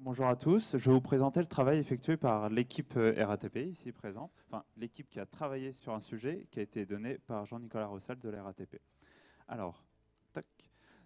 Bonjour à tous. Je vais vous présenter le travail effectué par l'équipe RATP ici présente, enfin l'équipe qui a travaillé sur un sujet qui a été donné par Jean-Nicolas Rossal de la RATP. Alors, tac.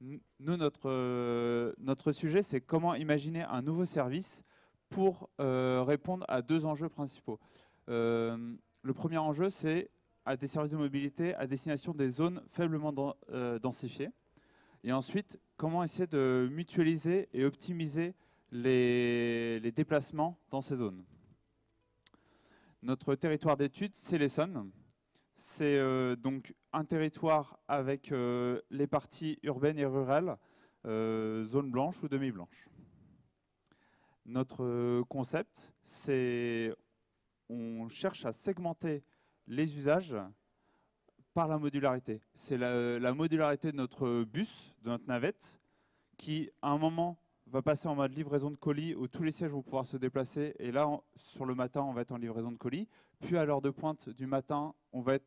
Nous, notre sujet, c'est comment imaginer un nouveau service pour répondre à deux enjeux principaux. Le premier enjeu, c'est à des services de mobilité à destination des zones faiblement densifiées. Et ensuite, comment essayer de mutualiser et optimiser les déplacements dans ces zones. Notre territoire d'étude, c'est l'Essonne. C'est donc un territoire avec les parties urbaines et rurales, zone blanche ou demi-blanche. Notre concept, c'est on cherche à segmenter les usages par la modularité. C'est la modularité de notre bus, de notre navette, qui, à un moment, va passer en mode livraison de colis où tous les sièges vont pouvoir se déplacer. Et là, sur le matin, on va être en livraison de colis. Puis, à l'heure de pointe du matin, on va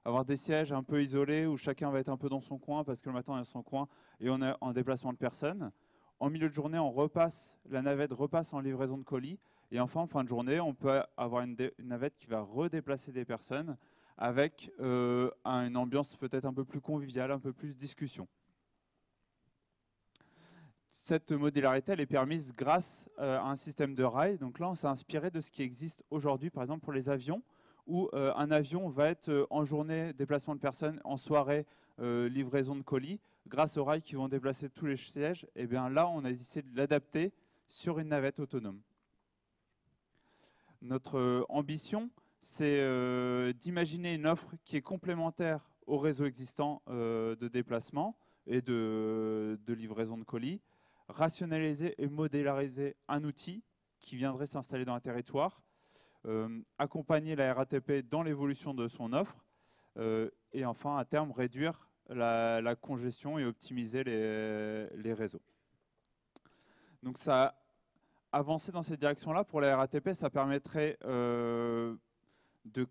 avoir des sièges un peu isolés où chacun va être un peu dans son coin parce que le matin, on est dans son coin et on est en déplacement de personnes. En milieu de journée, la navette repasse en livraison de colis. Et enfin, en fin de journée, on peut avoir une navette qui va redéplacer des personnes avec une ambiance peut-être un peu plus conviviale, un peu plus discussion. Cette modularité, elle est permise grâce à un système de rails. Donc là, on s'est inspiré de ce qui existe aujourd'hui, par exemple pour les avions, où un avion va être en journée déplacement de personnes, en soirée livraison de colis. Grâce aux rails qui vont déplacer tous les sièges, et bien là, on a essayé de l'adapter sur une navette autonome. Notre ambition, c'est d'imaginer une offre qui est complémentaire au réseau existant de déplacement et de livraison de colis, rationaliser et modélariser un outil qui viendrait s'installer dans un territoire, accompagner la RATP dans l'évolution de son offre et enfin, à terme, réduire la congestion et optimiser les réseaux. Donc ça, avancer dans cette direction-là, pour la RATP, ça permettrait de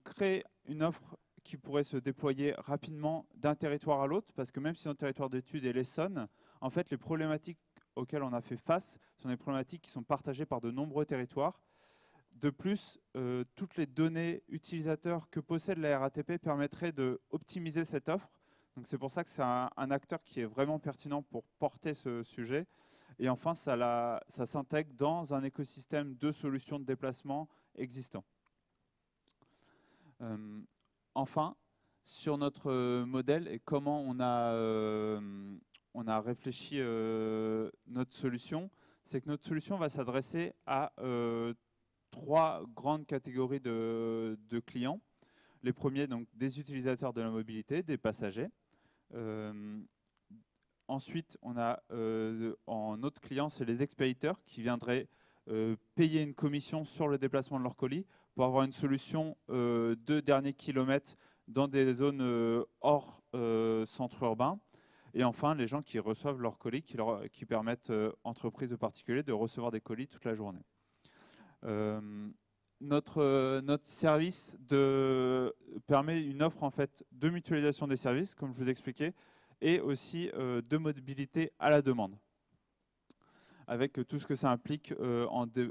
créer une offre qui pourrait se déployer rapidement d'un territoire à l'autre, parce que même si notre territoire d'étude est l'Essonne, en fait, les problématiques auxquelles on a fait face sont des problématiques qui sont partagées par de nombreux territoires. De plus, toutes les données utilisateurs que possède la RATP permettraient d'optimiser cette offre. Donc c'est pour ça que c'est un acteur qui est vraiment pertinent pour porter ce sujet. Et enfin, ça s'intègre dans un écosystème de solutions de déplacement existants. Enfin, sur notre modèle et comment on a réfléchi notre solution, c'est que notre solution va s'adresser à trois grandes catégories de clients. Les premiers, donc, des utilisateurs de la mobilité, des passagers. Ensuite, on a en autre client, c'est les expéditeurs qui viendraient payer une commission sur le déplacement de leur colis pour avoir une solution de dernier kilomètre dans des zones hors centre urbain. Et enfin, les gens qui reçoivent leurs colis, qui permettent entreprises ou particuliers de recevoir des colis toute la journée. Notre service permet une offre en fait, de mutualisation des services, comme je vous expliquais, et aussi de mobilité à la demande, avec tout ce que ça implique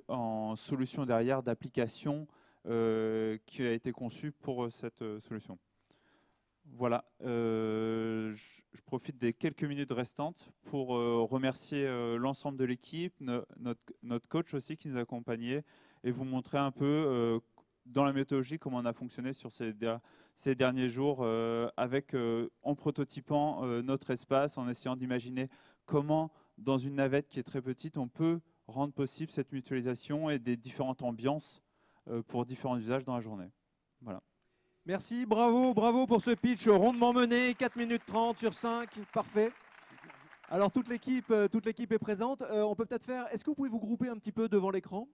en solution derrière d'application qui a été conçue pour cette solution. Voilà, je profite des quelques minutes restantes pour remercier l'ensemble de l'équipe, notre coach aussi qui nous accompagnait, et vous montrer un peu dans la méthodologie comment on a fonctionné sur ces derniers jours en prototypant notre espace, en essayant d'imaginer comment, dans une navette qui est très petite, on peut rendre possible cette mutualisation et des différentes ambiances pour différents usages dans la journée. Voilà. Merci, bravo, bravo pour ce pitch rondement mené, 4 minutes 30 sur 5, parfait. Alors toute l'équipe est présente. On peut peut-être faire, est-ce que vous pouvez vous grouper un petit peu devant l'écran?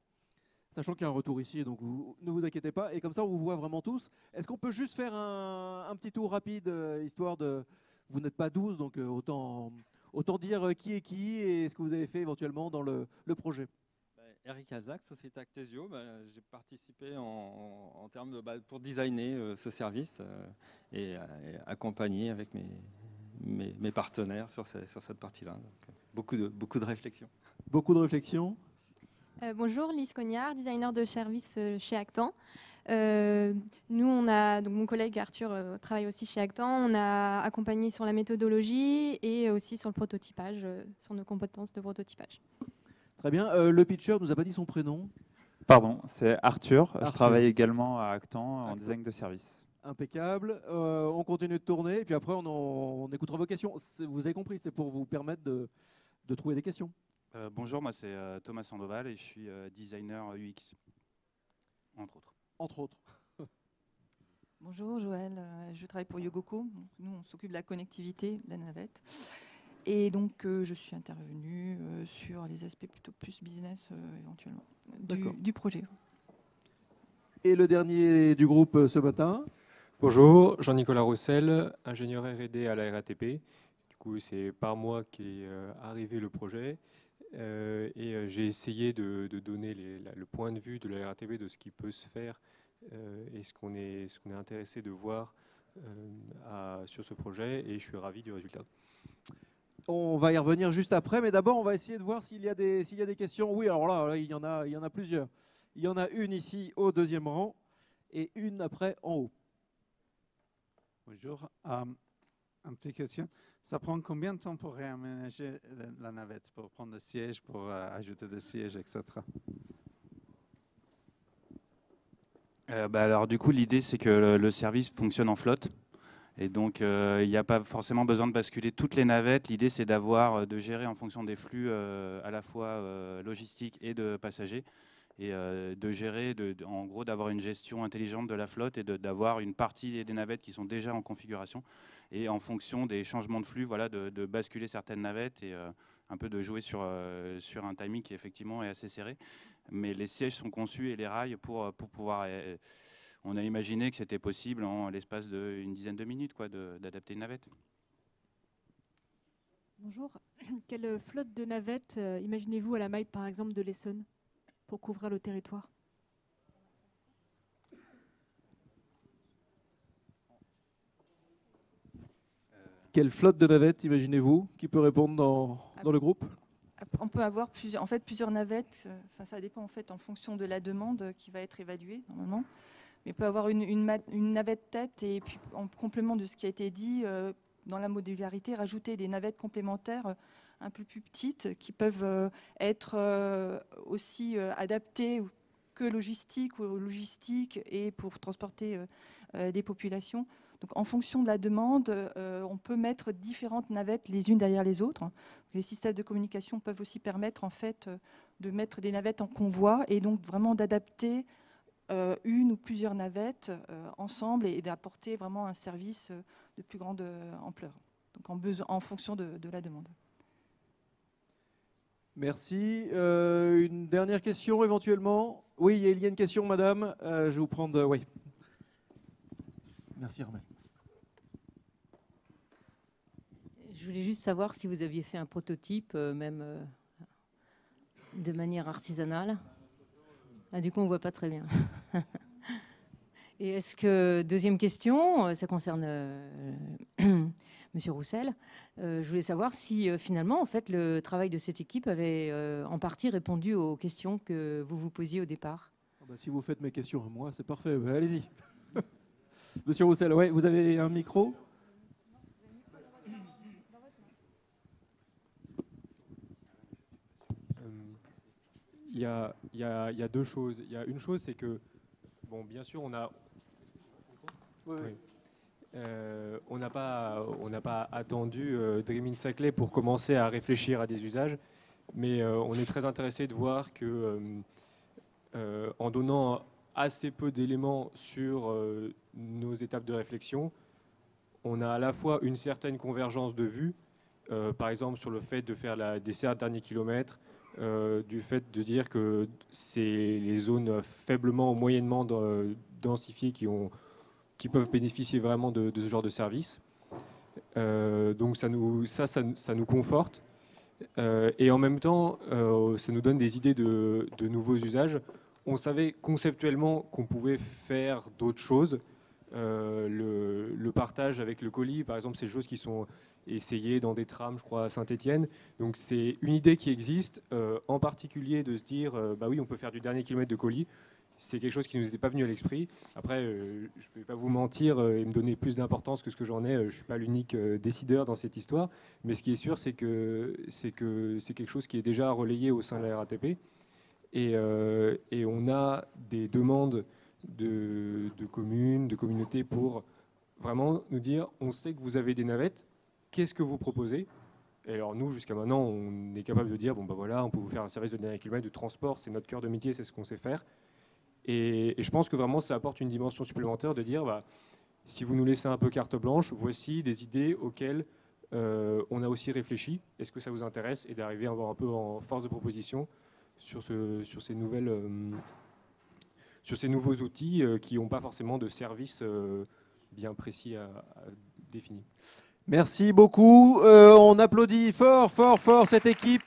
Sachant qu'il y a un retour ici, donc ne vous inquiétez pas. Et comme ça, on vous voit vraiment tous. Est-ce qu'on peut juste faire un petit tour rapide, histoire de... Vous n'êtes pas 12, donc autant dire qui est qui et ce que vous avez fait éventuellement dans le projet. Eric Alzac, Société Actesio, j'ai participé en termes pour designer ce service et accompagner avec mes partenaires sur cette partie-là. Beaucoup de réflexion. Beaucoup de réflexion. Bonjour, Lise Cognard, designer de service chez Actan. Nous, donc mon collègue Arthur travaille aussi chez Actan. On a accompagné sur la méthodologie et aussi sur le prototypage, sur nos compétences de prototypage. Très bien. Le pitcher nous a pas dit son prénom. Pardon, c'est Arthur. Je Arthur. travaille également à Actan en Actan. design de service. Impeccable. On continue de tourner et puis après on écoutera vos questions. Vous avez compris, c'est pour vous permettre de trouver des questions. Bonjour, moi c'est Thomas Sandoval et je suis designer UX, entre autres. Entre autres. Bonjour Joël, je travaille pour Yogoko. Nous, on s'occupe de la connectivité de la navette. Et donc, je suis intervenue sur les aspects plutôt plus business, éventuellement, du projet. Et le dernier du groupe ce matin. Bonjour, Jean-Nicolas Roussel, ingénieur R&D à la RATP. Du coup, c'est par moi qu'est arrivé le projet. Et j'ai essayé de donner le point de vue de la RATP de ce qui peut se faire et ce qu'on est intéressé de voir sur ce projet. Et je suis ravi du résultat. On va y revenir juste après, mais d'abord on va essayer de voir s'il y a des questions. Oui, alors là, il y en a plusieurs. Il y en a une ici au deuxième rang et une après en haut. Bonjour. Une petite question. Ça prend combien de temps pour réaménager la navette, pour prendre des sièges, pour ajouter des sièges, etc. Alors du coup, l'idée c'est que le service fonctionne en flotte. Et donc, il n'y a pas forcément besoin de basculer toutes les navettes. L'idée, c'est de gérer en fonction des flux à la fois logistiques et de passagers. Et de gérer, en gros, d'avoir une gestion intelligente de la flotte et d'avoir une partie des navettes qui sont déjà en configuration. Et en fonction des changements de flux, voilà, de basculer certaines navettes et un peu de jouer sur un timing qui, effectivement, est assez serré. Mais les sièges sont conçus et les rails pour pouvoir... On a imaginé que c'était possible en l'espace d'une dizaine de minutes d'adapter une navette. Bonjour. Quelle flotte de navettes imaginez-vous à la maille, par exemple, de l'Essonne pour couvrir le territoire? Quelle flotte de navettes imaginez-vous? Qui peut répondre dans le groupe? On peut avoir plusieurs navettes. Ça dépend en fonction de la demande qui va être évaluée normalement. Mais il peut avoir une navette tête et puis en complément de ce qui a été dit, dans la modularité, rajouter des navettes complémentaires un peu plus petites qui peuvent être aussi adaptées que logistique et pour transporter des populations. Donc, en fonction de la demande, on peut mettre différentes navettes les unes derrière les autres. Les systèmes de communication peuvent aussi permettre de mettre des navettes en convoi et donc vraiment d'adapter une ou plusieurs navettes ensemble et d'apporter vraiment un service de plus grande ampleur, donc en fonction de la demande. Merci. Une dernière question éventuellement? Oui, il y a une question, madame. Je vais vous prendre... oui. Merci, Armel. Je voulais juste savoir si vous aviez fait un prototype, même de manière artisanale. Ah, du coup, on ne voit pas très bien. Et est-ce que, deuxième question, ça concerne Monsieur Roussel, je voulais savoir si finalement, en fait, le travail de cette équipe avait en partie répondu aux questions que vous vous posiez au départ. Si vous faites mes questions à moi, c'est parfait. Allez-y. Monsieur Roussel, ouais, vous avez un micro? Il y a deux choses. Il y a une chose, c'est que, bon, bien sûr, on a... Oui. On n'a pas attendu Dreaming Saclay pour commencer à réfléchir à des usages, mais on est très intéressé de voir que, en donnant assez peu d'éléments sur nos étapes de réflexion, on a à la fois une certaine convergence de vues, par exemple sur le fait de faire la desserte dernier kilomètre, du fait de dire que c'est les zones faiblement ou moyennement densifiées qui peuvent bénéficier vraiment de ce genre de service. Donc ça nous conforte. Et en même temps, ça nous donne des idées de nouveaux usages. On savait conceptuellement qu'on pouvait faire d'autres choses. le partage avec le colis, par exemple, c'est des choses qui sont essayées dans des trams, je crois, à Saint-Étienne. Donc c'est une idée qui existe, en particulier de se dire, bah oui, on peut faire du dernier kilomètre de colis. C'est quelque chose qui ne nous était pas venu à l'esprit. Après, je ne vais pas vous mentir et me donner plus d'importance que ce que j'en ai. Je ne suis pas l'unique décideur dans cette histoire. Mais ce qui est sûr, c'est que c'est quelque chose qui est déjà relayé au sein de la RATP. Et on a des demandes de communes, de communautés pour vraiment nous dire, on sait que vous avez des navettes, qu'est-ce que vous proposez? Et alors nous, jusqu'à maintenant, on est capable de dire, bon ben voilà, on peut vous faire un service de dernier kilomètre de transport, c'est notre cœur de métier, c'est ce qu'on sait faire. Et je pense que vraiment, ça apporte une dimension supplémentaire de dire, bah, si vous nous laissez un peu carte blanche, voici des idées auxquelles on a aussi réfléchi. Est-ce que ça vous intéresse? Et d'arriver à avoir un peu en force de proposition sur ces nouveaux outils qui n'ont pas forcément de service bien précis à définir. Merci beaucoup. On applaudit fort, fort, fort cette équipe.